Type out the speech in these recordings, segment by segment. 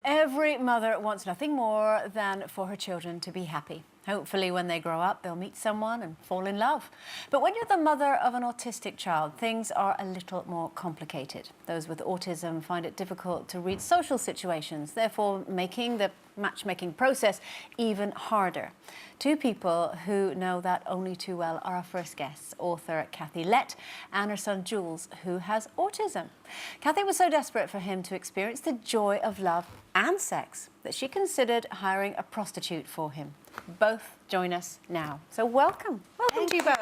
Every mother wants nothing more than for her children to be happy. Hopefully, when they grow up, they'll meet someone and fall in love. But when you're the mother of an autistic child, things are a little more complicated. Those with autism find it difficult to read social situations, therefore making the matchmaking process even harder. Two people who know that only too well are our first guests, author Kathy Lette and her son Jules, who has autism. Kathy was so desperate for him to experience the joy of love and sex that she considered hiring a prostitute for him. Both join us now. So welcome. Welcome to you both.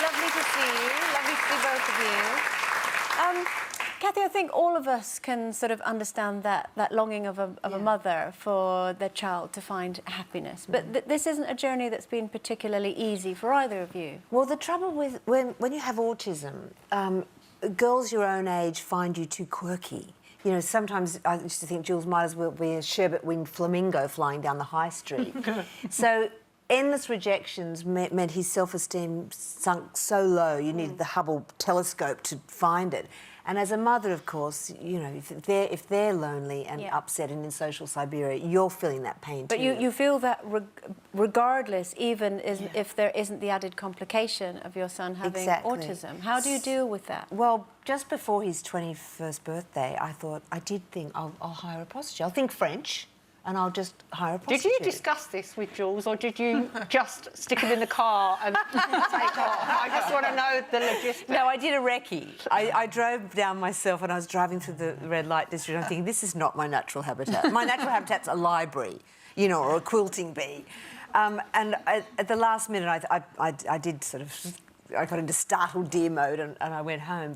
Lovely to see you. Lovely to see both of you. Kathy, I think all of us can sort of understand that longing of a mother for their child to find happiness. But this isn't a journey that's been particularly easy for either of you. Well, the trouble with when you have autism, girls your own age find you too quirky. You know, sometimes I used to think Jules might as well be a sherbet-winged flamingo flying down the high street. So endless rejections meant his self-esteem sunk so low you needed the Hubble telescope to find it. And as a mother, of course, you know, if they're lonely and upset and in social Siberia, you're feeling that pain too. But you feel that regardless, even if there isn't the added complication of your son having autism. How do you deal with that? Well, just before his 21st birthday, I did think I'll hire a prostitute. I'll think French. And I'll just hire a prostitute. Did you discuss this with Jules, or did you just stick him in the car and take off? I just want to know the logistics. No, I did a recce. I drove down myself and I was driving through the red light district and I'm thinking, this is not my natural habitat. My natural habitat's a library, you know, or a quilting bee. And at the last minute, I did sort of... I got into startled deer mode and I went home.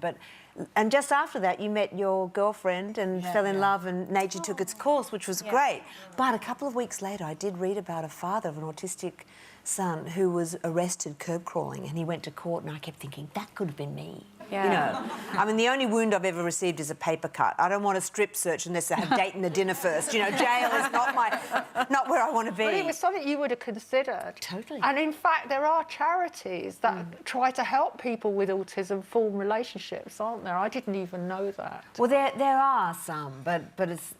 And just after that, you met your girlfriend and fell in love and nature took its course, which was great. But a couple of weeks later, I did read about a father of an autistic son who was arrested curb crawling and he went to court and I kept thinking, that could have been me. You know, I mean, the only wound I've ever received is a paper cut. I don't want a strip search unless I have Dayton the dinner first. You know, jail is not where I want to be. But it was something you would have considered. Totally. And in fact, there are charities that try to help people with autism form relationships, aren't there? I didn't even know that. Well, there are some, but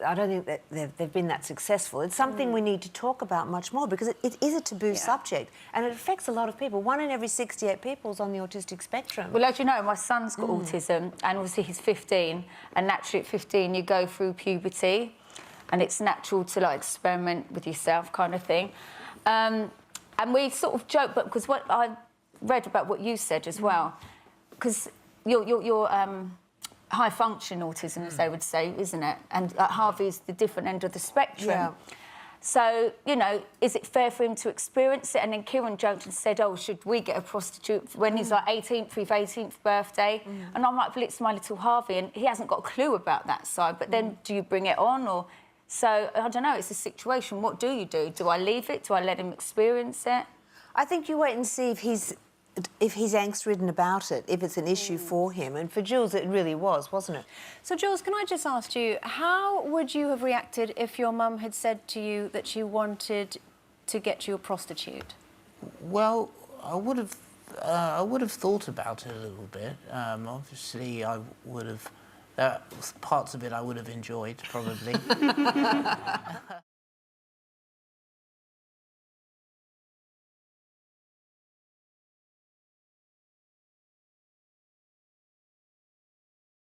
I don't think that they've been that successful. It's something we need to talk about much more because it is a taboo subject and it affects a lot of people. 1 in every 68 people is on the autistic spectrum. Well, as you know, my son's got autism and obviously he's 15 and naturally at 15 you go through puberty and it's natural to like experiment with yourself kind of thing. And we sort of joke, but because what I read about what you said as well, because you're high function autism, as they would say, isn't it? And Harvey's the different end of the spectrum. Yeah. So, you know, is it fair for him to experience it? And then Kieran joked and said, oh, should we get a prostitute when he's like 18th, for his 18th birthday? And I'm like, well, it's my little Harvey, and he hasn't got a clue about that side. But then do you bring it on? Or so, I don't know, it's a situation. What do you do? Do I leave it? Do I let him experience it? I think you wait and see if he's angst-ridden about it, if it's an issue for him. And for Jules, it really was, wasn't it? So, Jules, can I just ask you, how would you have reacted if your mum had said to you that she wanted to get you a prostitute? Well, I would have thought about it a little bit. Obviously, I would have... parts of it I would have enjoyed, probably.